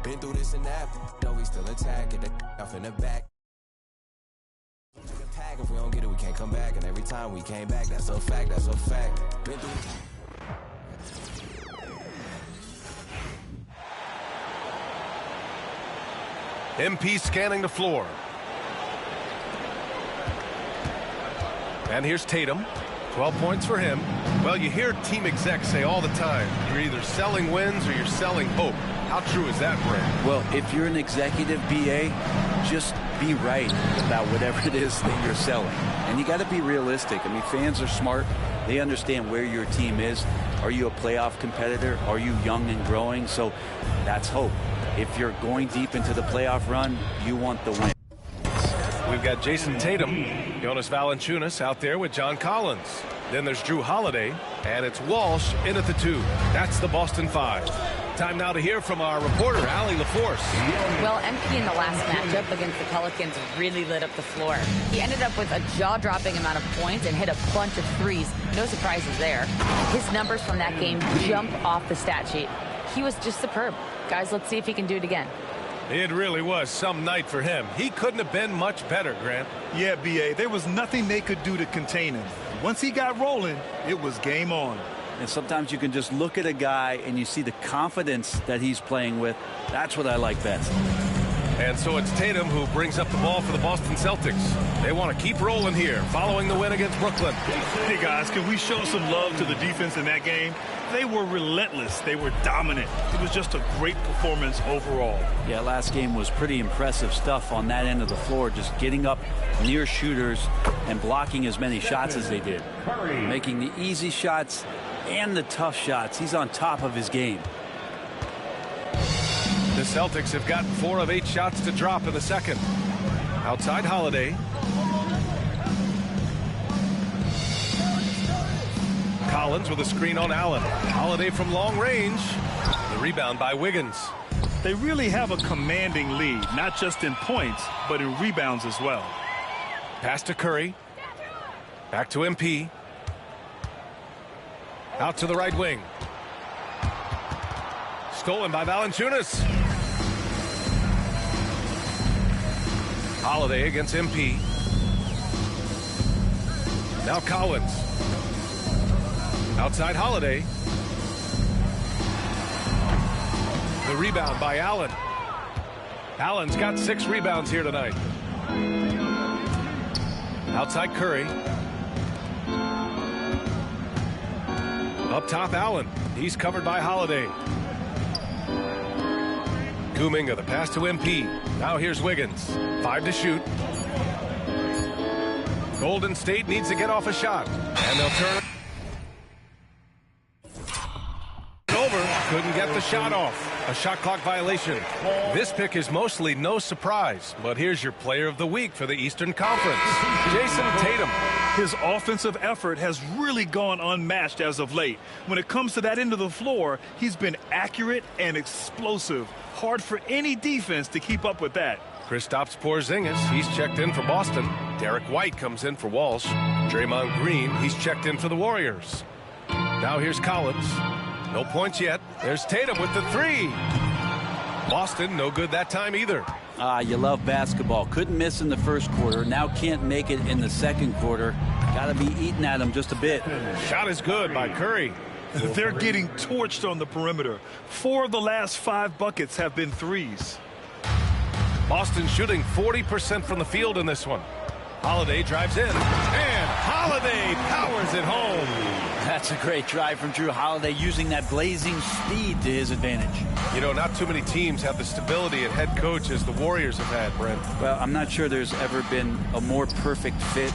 Been through this and that, no, we still attack. Get the off in the back. If we don't get it, we can't come back. And every time we came back, that's a fact, that's a fact. Been through. MP scanning the floor. And here's Tatum. 12 points for him. Well, you hear team execs say all the time, you're either selling wins or you're selling hope. How true is that, Brent? Well, if you're an executive BA, just be right about whatever it is that you're selling. And you got to be realistic. I mean, fans are smart. They understand where your team is. Are you a playoff competitor? Are you young and growing? So that's hope. If you're going deep into the playoff run, you want the win. We've got Jason Tatum, Jonas Valanciunas out there with John Collins. Then there's Drew Holiday, and it's Walsh in at the 2. That's the Boston 5. Time now to hear from our reporter, Allie LaForce. Well, MP in the last matchup against the Pelicans really lit up the floor. He ended up with a jaw-dropping amount of points and hit a bunch of threes. No surprises there. His numbers from that game jump off the stat sheet. He was just superb. Guys, let's see if he can do it again. It really was some night for him. He couldn't have been much better, Grant. Yeah, B.A., there was nothing they could do to contain him. Once he got rolling, it was game on. And sometimes you can just look at a guy and you see the confidence that he's playing with. That's what I like best. And so it's Tatum who brings up the ball for the Boston Celtics. They want to keep rolling here following the win against Brooklyn. Hey, guys, can we show some love to the defense in that game? They were relentless. They were dominant. It was just a great performance overall. Yeah, last game was pretty impressive stuff on that end of the floor, just getting up near shooters and blocking as many shots as they did. Making the easy shots and the tough shots. He's on top of his game. The Celtics have gotten 4 of 8 shots to drop in the second. Outside Holiday. Collins with a screen on Allen. Holiday from long range. The rebound by Wiggins. They really have a commanding lead, not just in points, but in rebounds as well. Pass to Curry. Back to MP. Out to the right wing. Stolen by Valanciunas. Holiday against MP. Now Collins. Outside Holiday. The rebound by Allen. Allen's got 6 rebounds here tonight. Outside Curry. Up top Allen. He's covered by Holiday. Kuminga, the pass to MP. Now here's Wiggins. 5 to shoot. Golden State needs to get off a shot. And they'll turn it over. Couldn't get the shot off. A shot clock violation. This pick is mostly no surprise. But here's your player of the week for the Eastern Conference. Jason Tatum. His offensive effort has really gone unmatched as of late. When it comes to that end of the floor, he's been accurate and explosive. Hard for any defense to keep up with that. Kristaps Porzingis, he's checked in for Boston. Derek White comes in for Walsh. Draymond Green, he's checked in for the Warriors. Now here's Collins. No points yet. There's Tatum with the 3. Boston, no good that time either. You love basketball. Couldn't miss in the first quarter. Now can't make it in the second quarter. Got to be eating at him just a bit. Shot is good by Curry. They're getting torched on the perimeter. 4 of the last 5 buckets have been threes. Boston shooting 40% from the field in this one. Holiday drives in, and Holiday powers it home. That's a great drive from Drew Holiday, using that blazing speed to his advantage. You know, not too many teams have the stability and head coach as the Warriors have had, Brent. Well, I'm not sure there's ever been a more perfect fit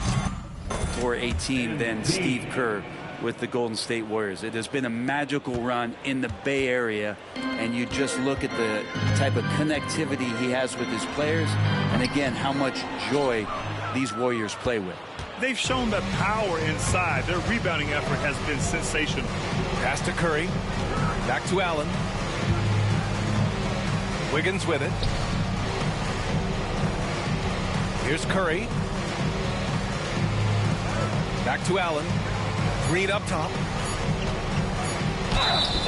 for a team than Steve Kerr with the Golden State Warriors. It has been a magical run in the Bay Area, and you just look at the type of connectivity he has with his players, and again, how much joy these Warriors play with. They've shown the power inside. Their rebounding effort has been sensational. Pass to Curry. Back to Allen. Wiggins with it. Here's Curry. Back to Allen. Green up top.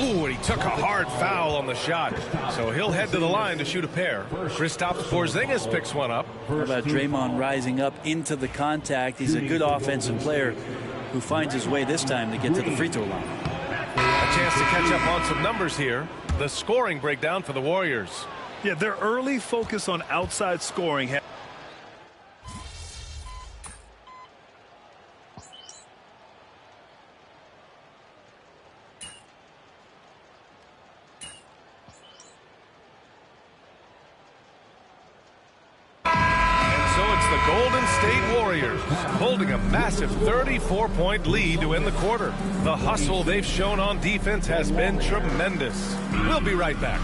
Ooh, and he took a hard foul on the shot. So he'll head to the line to shoot a pair. Kristaps Porzingis picks one up. How about Draymond rising up into the contact? He's a good offensive player who finds his way this time to get to the free throw line. A chance to catch up on some numbers here. The scoring breakdown for the Warriors. Yeah, their early focus on outside scoring. The Golden State Warriors holding a massive 34-point lead to end the quarter. The hustle they've shown on defense has been tremendous. We'll be right back.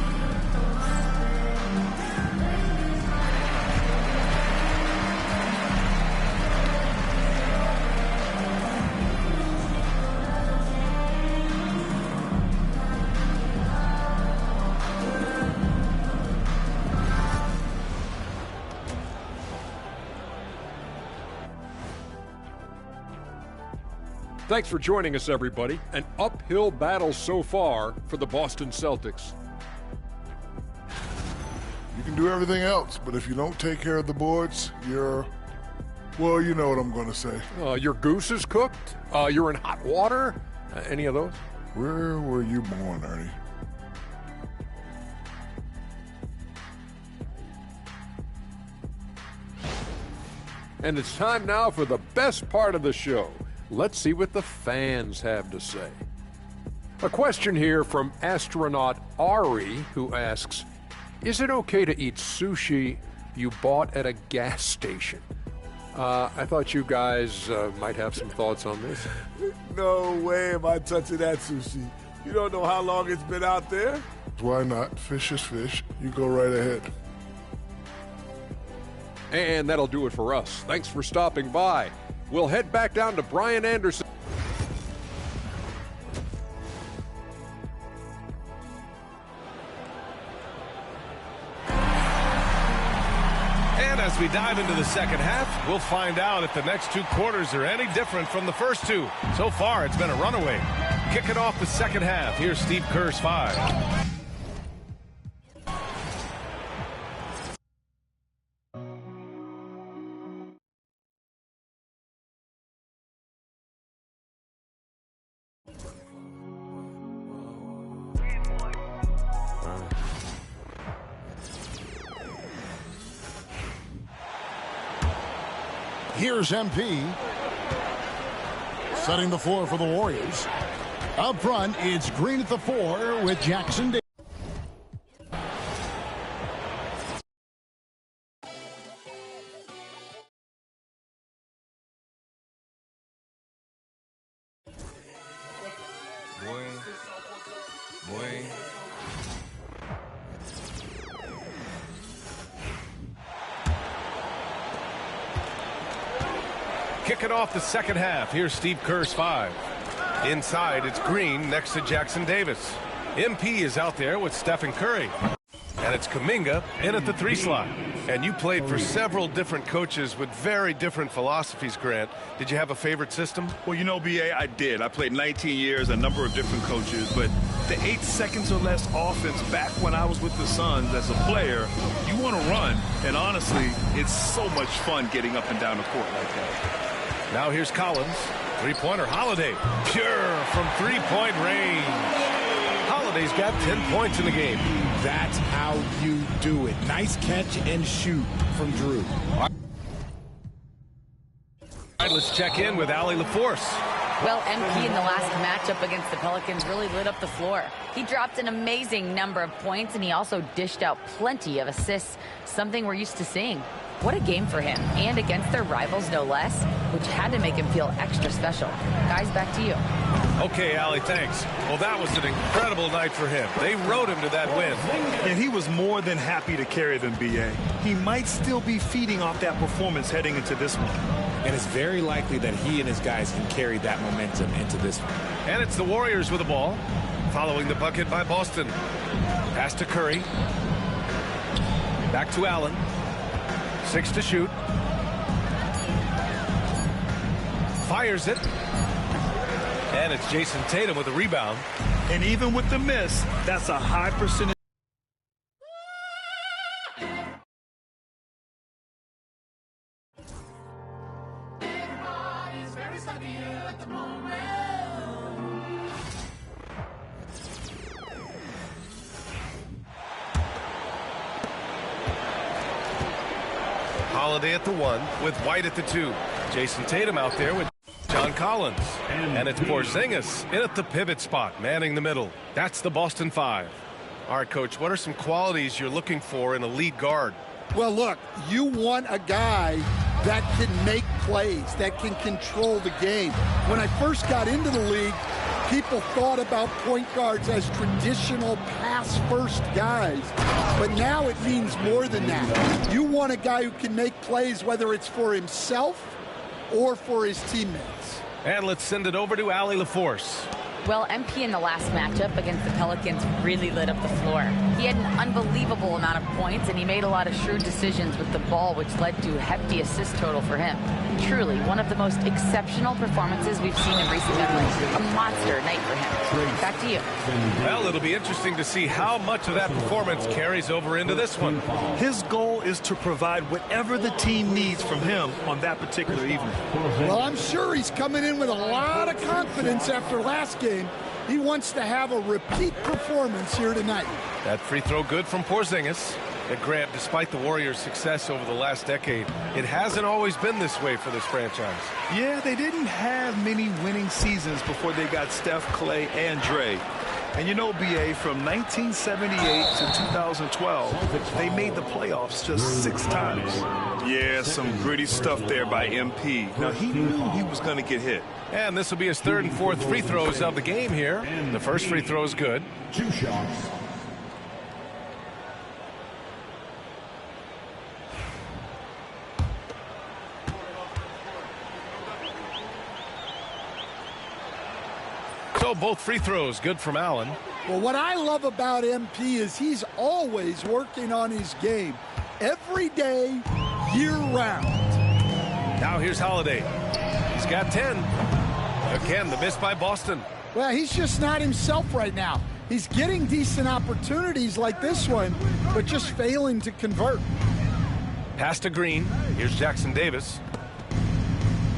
Thanks for joining us, everybody. An uphill battle so far for the Boston Celtics. You can do everything else, but if you don't take care of the boards, well, you know what I'm going to say. Your goose is cooked? You're in hot water? Any of those? Where were you born, Ernie? And it's time now for the best part of the show. Let's see what the fans have to say. A question here from astronaut Ari, who asks, is it okay to eat sushi you bought at a gas station? I thought you guys might have some thoughts on this. No way am I touching that sushi. You don't know how long it's been out there. Why not? Fish is fish. You go right ahead. And that'll do it for us. Thanks for stopping by. We'll head back down to Brian Anderson. And as we dive into the second half, we'll find out if the next two quarters are any different from the first two. So far, it's been a runaway. Kicking off the second half, here's Steve Kerr's 5. Here's MP. Setting the floor for the Warriors. Up front, it's Green at the 4 with Jackson Davis. Kicking off the second half, here's Steve Kerr's 5. Inside, it's Green next to Jackson Davis. MP is out there with Stephen Curry. And it's Kuminga in at the 3 slot. And you played for several different coaches with very different philosophies, Grant. Did you have a favorite system? Well, you know, B.A., I did. I played 19 years, a number of different coaches, but the 8 seconds or less offense back when I was with the Suns as a player, you want to run. And honestly, it's so much fun getting up and down the court like that. Now here's Collins. Three-pointer, Holiday. Pure from three-point range. Holiday's got 10 points in the game. That's how you do it. Nice catch and shoot from Drew. All right, let's check in with Allie LaForce. Well, MP in the last matchup against the Pelicans really lit up the floor. He dropped an amazing number of points, and he also dished out plenty of assists, something we're used to seeing. What a game for him, and against their rivals, no less, which had to make him feel extra special. Guys, back to you. Okay, Allie, thanks. Well, that was an incredible night for him. They rode him to that win. And he was more than happy to carry them, B.A. He might still be feeding off that performance heading into this one. And it's very likely that he and his guys can carry that momentum into this one. And it's the Warriors with the ball, following the bucket by Boston. Pass to Curry. Back to Allen. 6 to shoot. fires it. And it's Jason Tatum with a rebound. And even with the miss, that's a high percentage. Holiday at the 1 with White at the 2. Jason Tatum out there with John Collins. And it's Porzingis in at the pivot spot, manning the middle. That's the Boston 5. All right, Coach, what are some qualities you're looking for in a lead guard? Well, look, you want a guy that can make plays, that can control the game. When I first got into the league, people thought about point guards as traditional pass-first guys. But now it means more than that. You want a guy who can make plays, whether it's for himself or for his teammates. And let's send it over to Allie LaForce. Well, MP in the last matchup against the Pelicans really lit up the floor. He had an unbelievable amount of points, and he made a lot of shrewd decisions with the ball, which led to a hefty assist total for him. Truly, one of the most exceptional performances we've seen in recent memory. A monster night for him. Back to you. Well, it'll be interesting to see how much of that performance carries over into this one. His goal is to provide whatever the team needs from him on that particular evening. Well, I'm sure he's coming in with a lot of confidence after last game. He wants to have a repeat performance here tonight. That free throw good from Porzingis. And Grant, despite the Warriors' success over the last decade, it hasn't always been this way for this franchise. Yeah, they didn't have many winning seasons before they got Steph, Clay, and Dre. And you know, BA, from 1978 to 2012, they made the playoffs just 6 times. Yeah, some gritty stuff there by MP. Now, he knew he was going to get hit. And this will be his 3rd and 4th free throws of the game here. The first free throw is good. 2 shots. So both free throws good from Allen. Well, what I love about MP is he's always working on his game. Every day, year-round. Now here's Holiday. He's got 10. Again, the miss by Boston. Well, he's just not himself right now. He's getting decent opportunities like this one, but just failing to convert. Pass to Green. Here's Jackson Davis.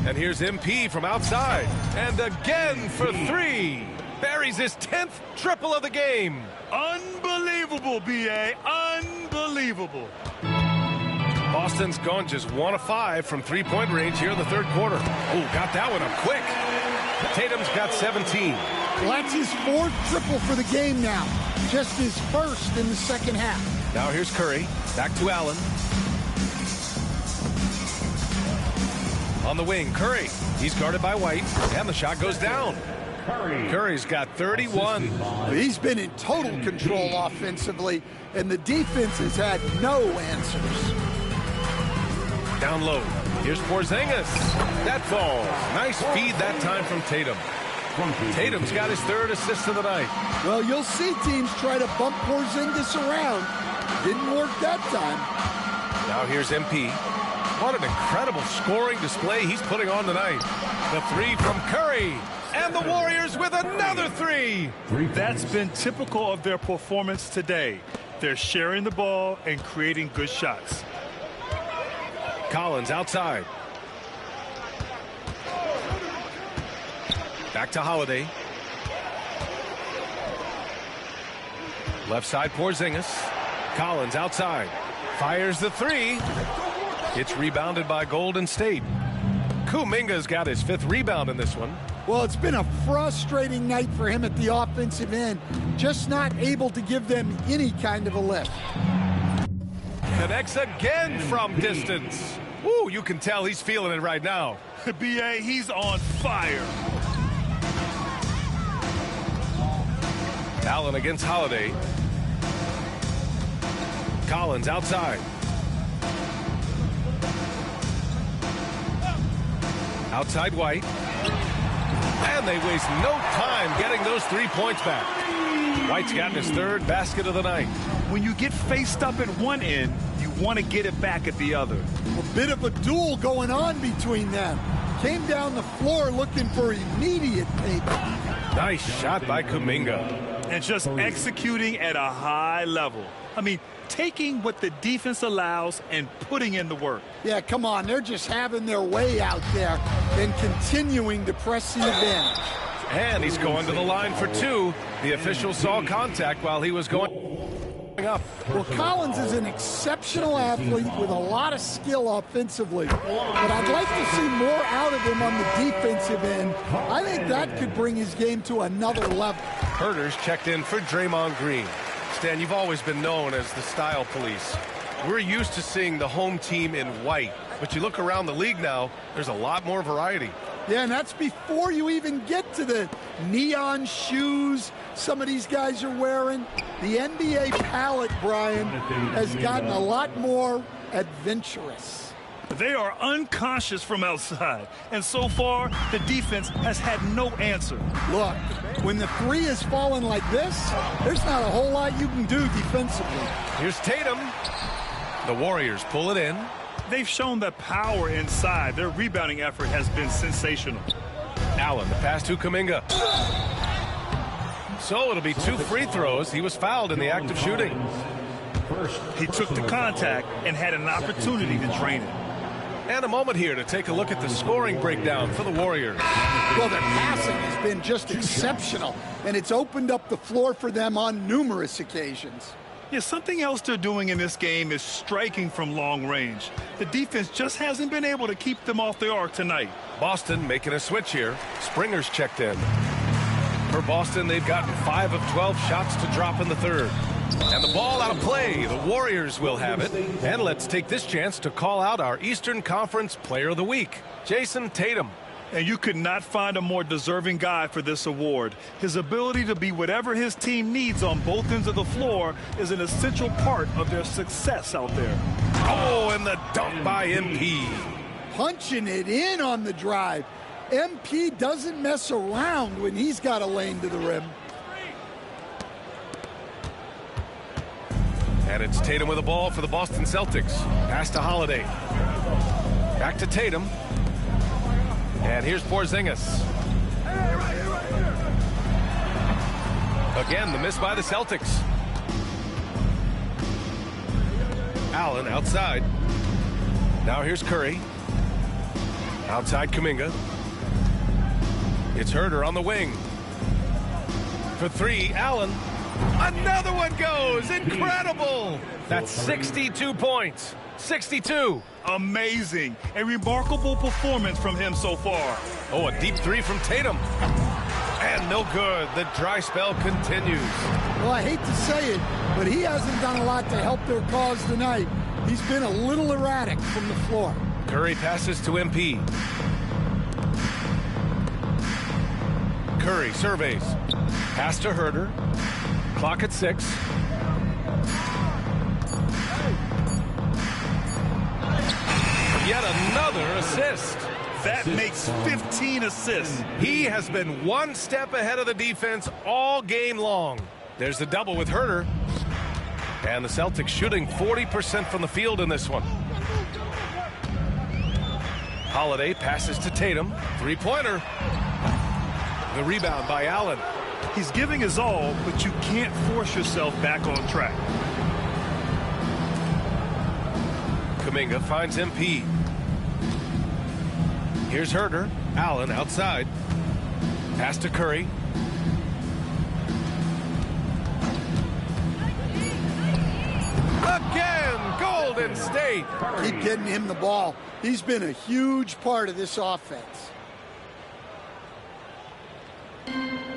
And here's MP from outside. And again for 3. Buries his 10th triple of the game. Unbelievable, BA. Unbelievable. Boston's gone just 1 of 5 from 3-point range here in the 3rd quarter. Oh, got that one up quick. Tatum's got 17. Well, that's his 4th triple for the game now. Just his 1st in the 2nd half. Now here's Curry. Back to Allen. On the wing, Curry. He's guarded by White, and the shot goes down. Curry's got 31. He's been in total control offensively, and the defense has had no answers. Down low. Here's Porzingis. That falls. Nice feed that time from Tatum. Tatum's got his 3rd assist of the night. Well, you'll see teams try to bump Porzingis around. Didn't work that time. Now here's MP. What an incredible scoring display he's putting on tonight. The 3 from Curry. And the Warriors with another 3. That's been typical of their performance today. They're sharing the ball and creating good shots. Collins outside. Back to Holiday. Left side Porzingis. Collins outside. Fires the 3. It's rebounded by Golden State. Kuminga's got his 5th rebound in this one. Well, it's been a frustrating night for him at the offensive end. Just not able to give them any kind of a lift. Connects again from distance. Ooh, you can tell he's feeling it right now. BA, he's on fire. Allen against Holiday. Collins outside. Outside White. And they waste no time getting those 3 points back. White's gotten his 3rd basket of the night. When you get faced up at one end, you want to get it back at the other. A bit of a duel going on between them. came down the floor looking for immediate payback. Nice shot by Kuminga. And just executing at a high level. I mean, taking what the defense allows and putting in the work. Yeah, come on. They're just having their way out there and continuing to press the advantage. And he's going to the line for two. The official saw contact while he was going up. Well, Collins is an exceptional athlete with a lot of skill offensively, but I'd like to see more out of him on the defensive end. I think that could bring his game to another level. Herder's checked in for Draymond Green. Stan, you've always been known as the style police. We're used to seeing the home team in white, but you look around the league now, there's a lot more variety. Yeah, and that's before you even get to the neon shoes some of these guys are wearing. The NBA palette, Brian, has gotten a lot more adventurous. They are unconscious from outside, and so far, the defense has had no answer. Look, when the three is falling like this, there's not a whole lot you can do defensively. Here's Tatum. The Warriors pull it in. They've shown the power inside. Their rebounding effort has been sensational. Allen, the pass to Kuminga. So it'll be 2 free throws. He was fouled in the act of shooting. He took the contact and had an opportunity to drain it. And a moment here to take a look at the scoring breakdown for the Warriors. Well, their passing has been just exceptional, and it's opened up the floor for them on numerous occasions. Yeah, something else they're doing in this game is striking from long range. The defense just hasn't been able to keep them off the arc tonight. Boston making a switch here. Springer's checked in. For Boston, they've gotten 5 of 12 shots to drop in the third. And the ball out of play. The Warriors will have it. And let's take this chance to call out our Eastern Conference Player of the Week, Jason Tatum. And you could not find a more deserving guy for this award. His ability to be whatever his team needs on both ends of the floor is an essential part of their success out there. Oh, and the dunk by MP. Punching it in on the drive. MP doesn't mess around when he's got a lane to the rim. And it's Tatum with the ball for the Boston Celtics. Pass to Holiday. Back to Tatum. And here's Porzingis. Again, the miss by the Celtics. Allen outside. Now here's Curry. Outside Kuminga. It's Herder on the wing. For 3, Allen. Another one goes. Incredible. That's 62 points. 62. Amazing. A remarkable performance from him so far. Oh, a deep 3 from Tatum. And no good. The dry spell continues. Well, I hate to say it, but he hasn't done a lot to help their cause tonight. He's been a little erratic from the floor. Curry passes to MP. Curry surveys. Pass to Herder. Clock at 6. Yet another assist. That makes 15 assists. He has been one step ahead of the defense all game long. There's the double with Herder. And the Celtics shooting 40% from the field in this one. Holiday passes to Tatum. 3-pointer. The rebound by Allen. He's giving his all, but you can't force yourself back on track. Kuminga finds MP. Here's Herder. Allen outside. Pass to Curry. Again, Golden State. Keep getting him the ball. He's been a huge part of this offense.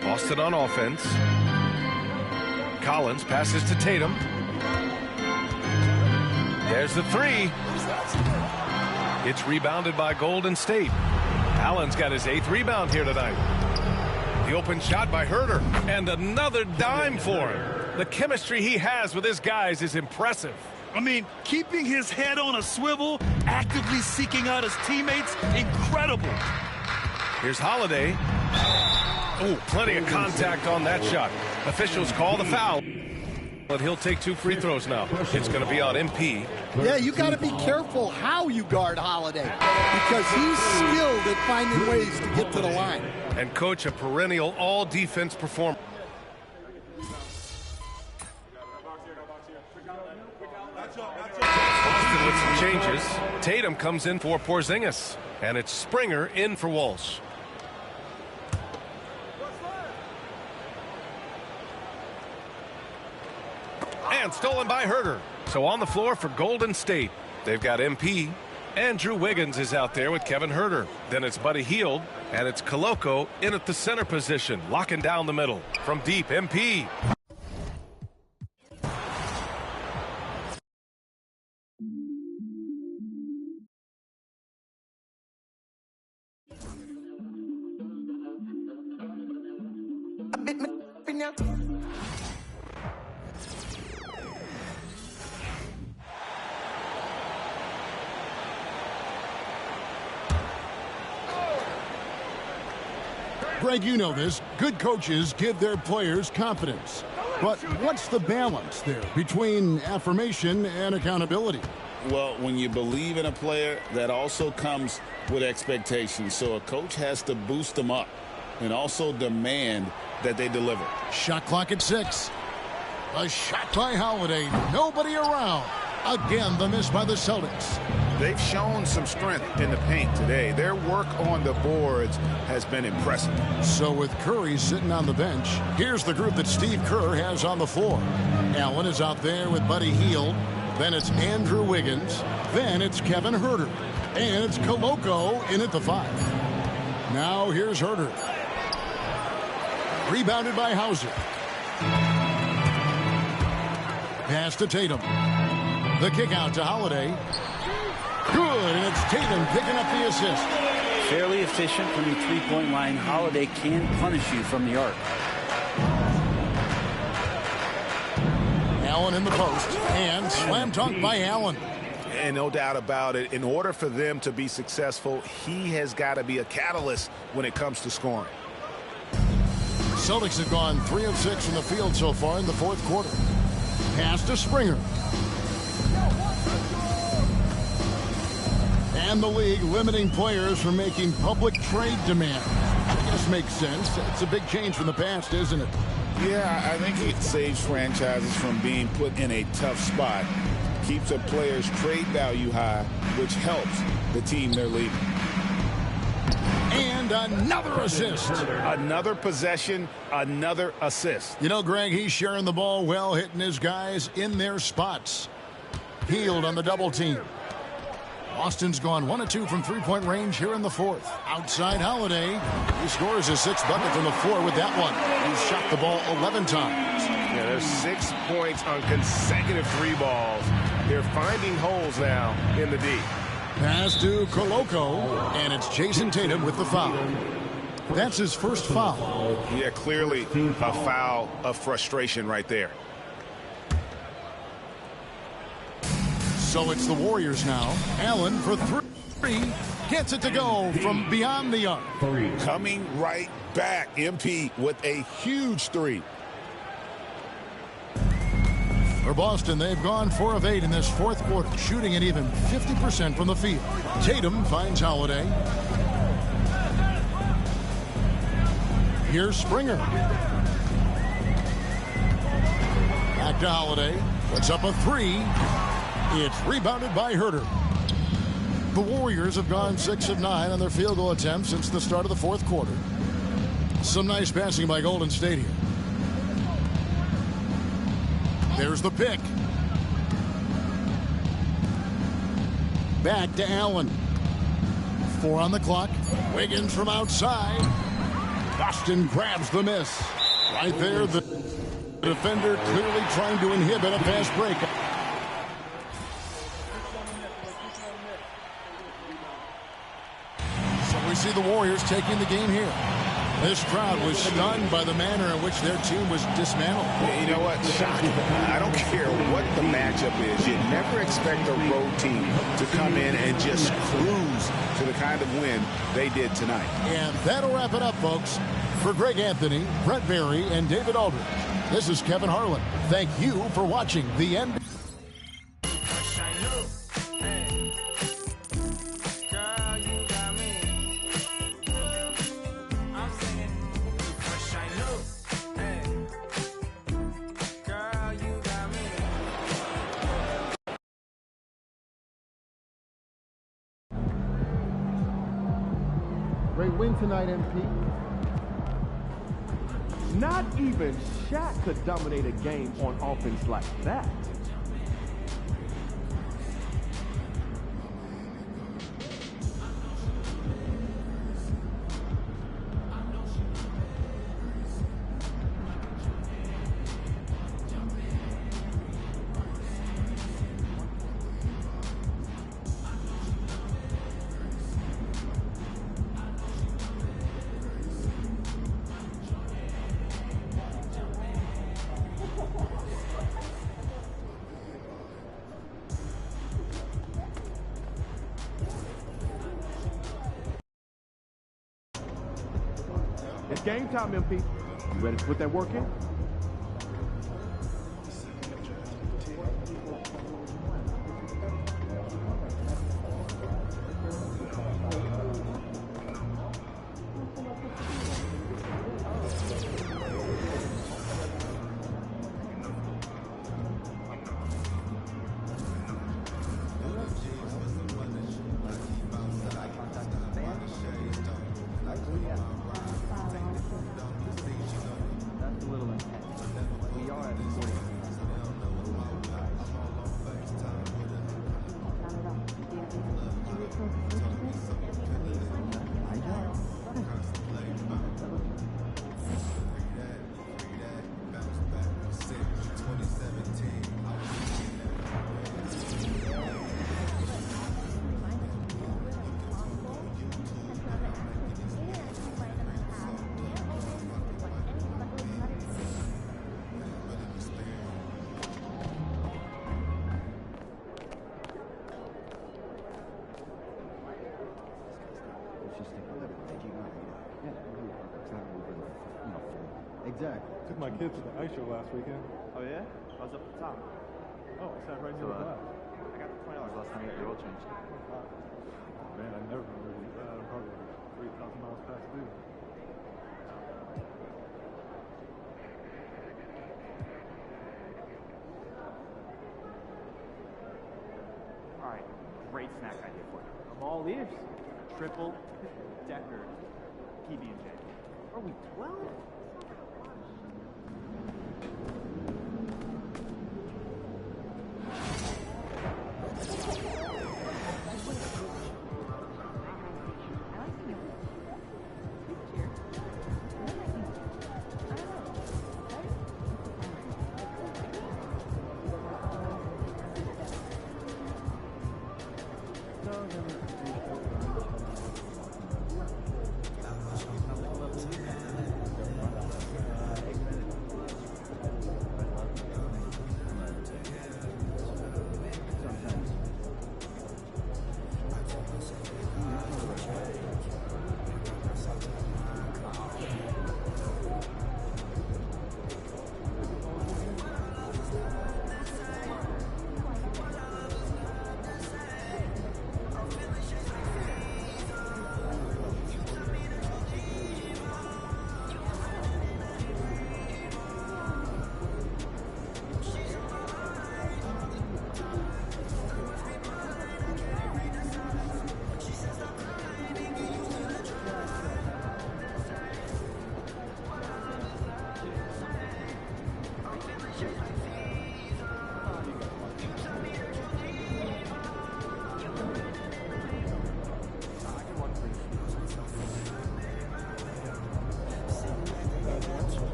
Boston on offense. Collins passes to Tatum. There's the 3. It's rebounded by Golden State. Allen's got his 8th rebound here tonight. The open shot by Herder. And another dime for him. The chemistry he has with his guys is impressive. I mean, keeping his head on a swivel, actively seeking out his teammates, incredible. Here's Holiday. Oh, plenty of contact on that shot. Officials call the foul. But he'll take 2 free throws now. It's going to be on MP. Yeah, you got to be careful how you guard Holiday because he's skilled at finding ways to get to the line. And coach, a perennial all-defense performer. Boston with some changes. Tatum comes in for Porzingis. And it's Springer in for Walsh. And stolen by Herter. So on the floor for Golden State, they've got MP. Andrew Wiggins is out there with Kevin Herter. Then it's Buddy Hield, and it's Koloko in at the center position, locking down the middle. From deep, MP. Greg, you know this. Good coaches give their players confidence. But what's the balance there between affirmation and accountability? Well, when you believe in a player, that also comes with expectations. So a coach has to boost them up and also demand that they deliver. Shot clock at 6. A shot by Holiday. Nobody around. Again, the miss by the Celtics. They've shown some strength in the paint today. Their work on the boards has been impressive. So with Curry sitting on the bench, here's the group that Steve Kerr has on the floor. Allen is out there with Buddy Hield. Then it's Andrew Wiggins. Then it's Kevin Herter. And it's Koloko in at the 5. Now here's Herter. Rebounded by Hauser. Pass to Tatum. The kick out to Holiday. Good, and it's Tatum picking up the assist. Fairly efficient from the three-point line. Holiday can punish you from the arc. Allen in the post, and slam dunk by Allen. And no doubt about it, in order for them to be successful, he has got to be a catalyst when it comes to scoring. Celtics have gone 3 of 6 from the field so far in the fourth quarter. Pass to Springer. And the league limiting players from making public trade demands. I guess makes sense. It's a big change from the past, isn't it? Yeah, I think it saves franchises from being put in a tough spot. Keeps a player's trade value high, which helps the team they're leading. And another assist. Another possession, another assist. You know, Greg, he's sharing the ball well, hitting his guys in their spots. Hield on the double team. Boston's gone 1 of 2 from three-point range here in the fourth. Outside Holiday. He scores his 6th bucket from the floor with that one. He's shot the ball 11 times. Yeah, there's 6 points on consecutive 3 balls. They're finding holes now in the D. Pass to Koloko, and it's Jason Tatum with the foul. That's his first foul. Yeah, clearly a foul of frustration right there. So it's the Warriors now. Allen for 3. Gets it to go from beyond the arc. Coming right back. MP with a huge 3. For Boston, they've gone 4 of 8 in this fourth quarter, shooting at even 50% from the field. Tatum finds Holiday. Here's Springer. Back to Holiday. Puts up a 3. It's rebounded by Herter. The Warriors have gone 6 of 9 on their field goal attempts since the start of the fourth quarter. Some nice passing by Golden State here. There's the pick. Back to Allen. 4 on the clock. Wiggins from outside. Boston grabs the miss. Right there, the defender clearly trying to inhibit a fast break. So we see the Warriors taking the game here. This crowd was stunned by the manner in which their team was dismantled. You know what? Shocking. I don't care what the matchup is. You never expect a road team to come in and just cruise to the kind of win they did tonight. And that'll wrap it up, folks. For Greg Anthony, Brett Berry, and David Aldridge, This is Kevin Harlan. Thank you for watching the NBA. Great win tonight, MP. Not even Shaq could dominate a game on offense like that. It's game time, MP. You ready to put that work in? Exactly. Took my kids to the ice show last weekend. Oh yeah? I was up at the top. Oh, I sat right near the glass. I got the $20 last time I got your oil change. Man, I never really bad. I'm probably like 3,000 miles past due. Alright, great snack idea for you. I'm all ears. Triple decker PB&J. Are we 12?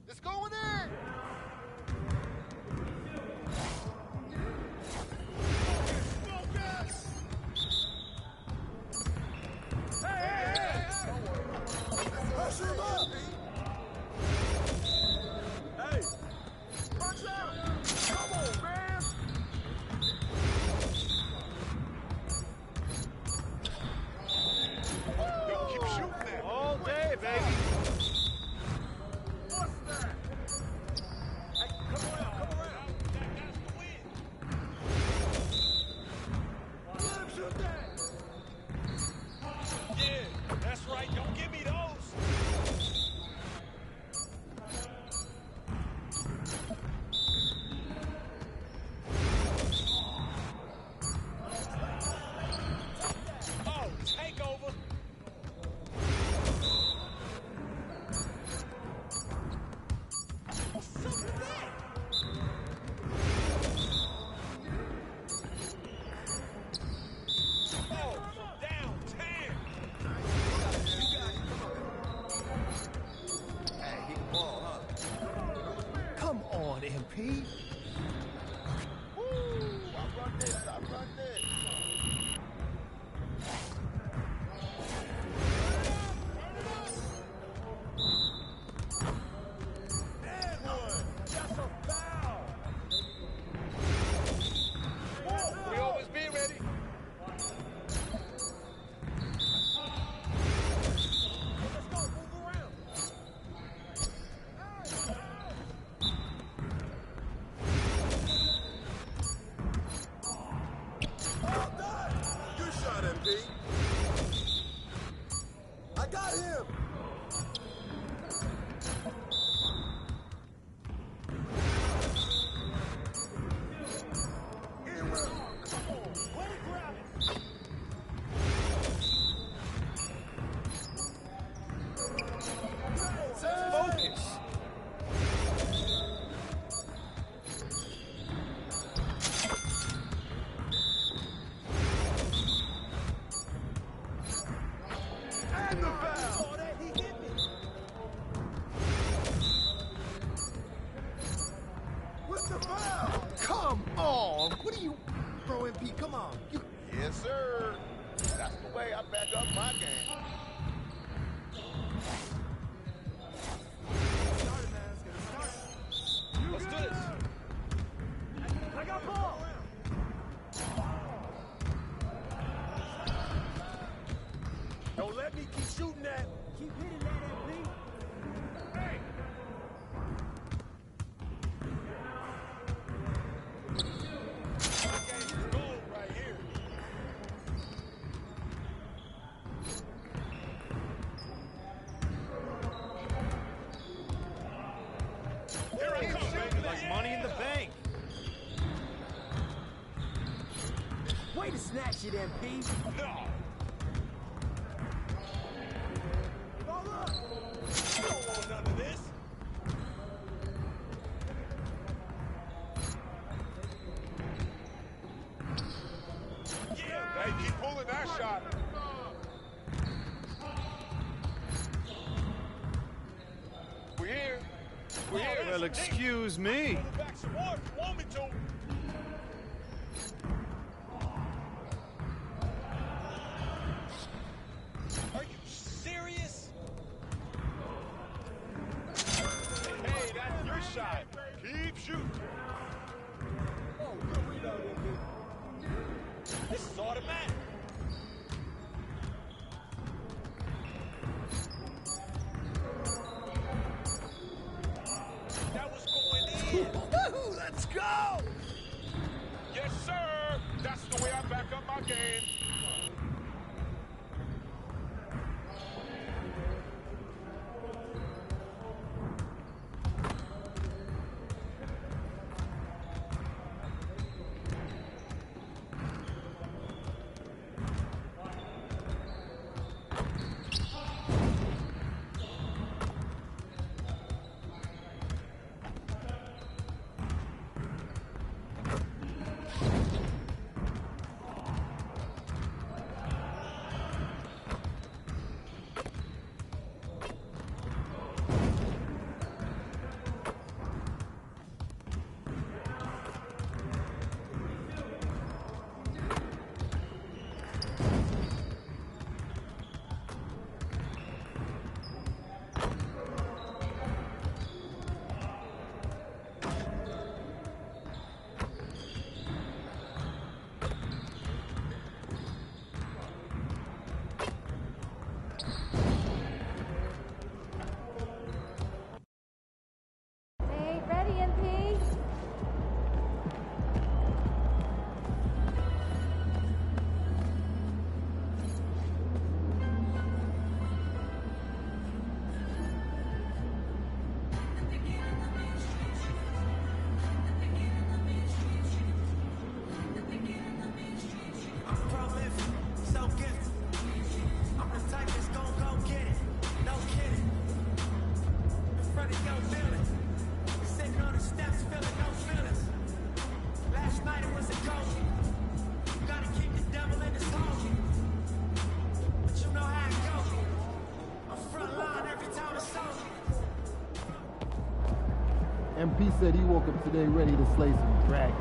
It's going in! Pressure him up! Hey! Watch out! Come on, man! Woo! MP. I run this. We always be ready. Good shot, MP. I got him. Focus. And the foul. He hit me. What's the foul? Come on. What are you, bro, MP? Come on. Yes, sir. That's the way I back up my game. Let's do this. I got ball. Don't let me keep shooting that. Keep hitting that, MP. Hey. Right here. Here I come, baby. Like money in the bank. Way to snatch it, MP. No. You don't want none of this. Yeah. Hey, keep pulling that shot. We're here. We're here. Well, excuse me. Back some more if you want me to. Are you serious? Hey, that's your shot. Keep shooting. Oh, good rebound, MP. This is automatic. That was going in. Woo-hoo, let's go. Yes, sir. That's the way I back up my game. MP said he woke up today ready to slay some dragons.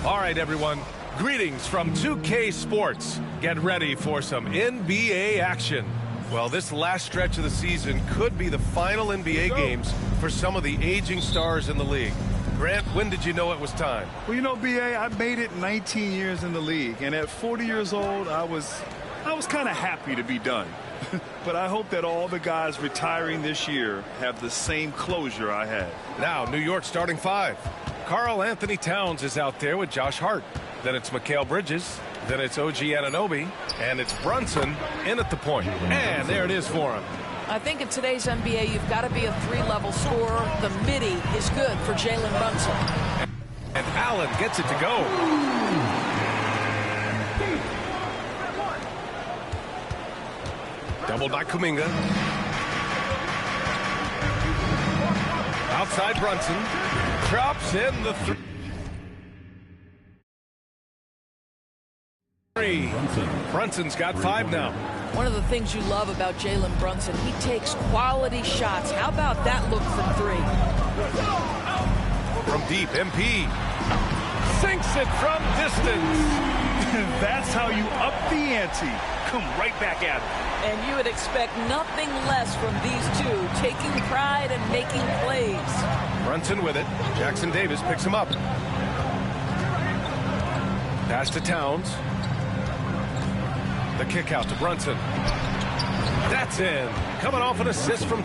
All right, everyone. Greetings from 2K Sports. Get ready for some NBA action. Well, this last stretch of the season could be the final NBA games for some of the aging stars in the league. Grant, when did you know it was time? Well, you know, B.A., I made it 19 years in the league, and at 40 years old, I was kind of happy to be done. But I hope that all the guys retiring this year have the same closure I had. Now, New York starting five. Karl Anthony Towns is out there with Josh Hart. Then it's Mikal Bridges. Then it's OG Anunoby. And it's Brunson in at the point. And there it is for him. I think in today's NBA, you've got to be a three-level scorer. The midi is good for Jalen Brunson. And Allen gets it to go. Doubled by Kuminga. Outside Brunson. Drops in the three. Brunson's got 5 now. One of the things you love about Jalen Brunson, he takes quality shots. How about that look from 3? From deep, MP sinks it from distance. That's how you up the ante. Come right back at him. And you would expect nothing less from these two, taking pride and making plays. Brunson with it. Jackson Davis picks him up. Pass to Towns. The kick out to Brunson. That's in. Coming off an assist from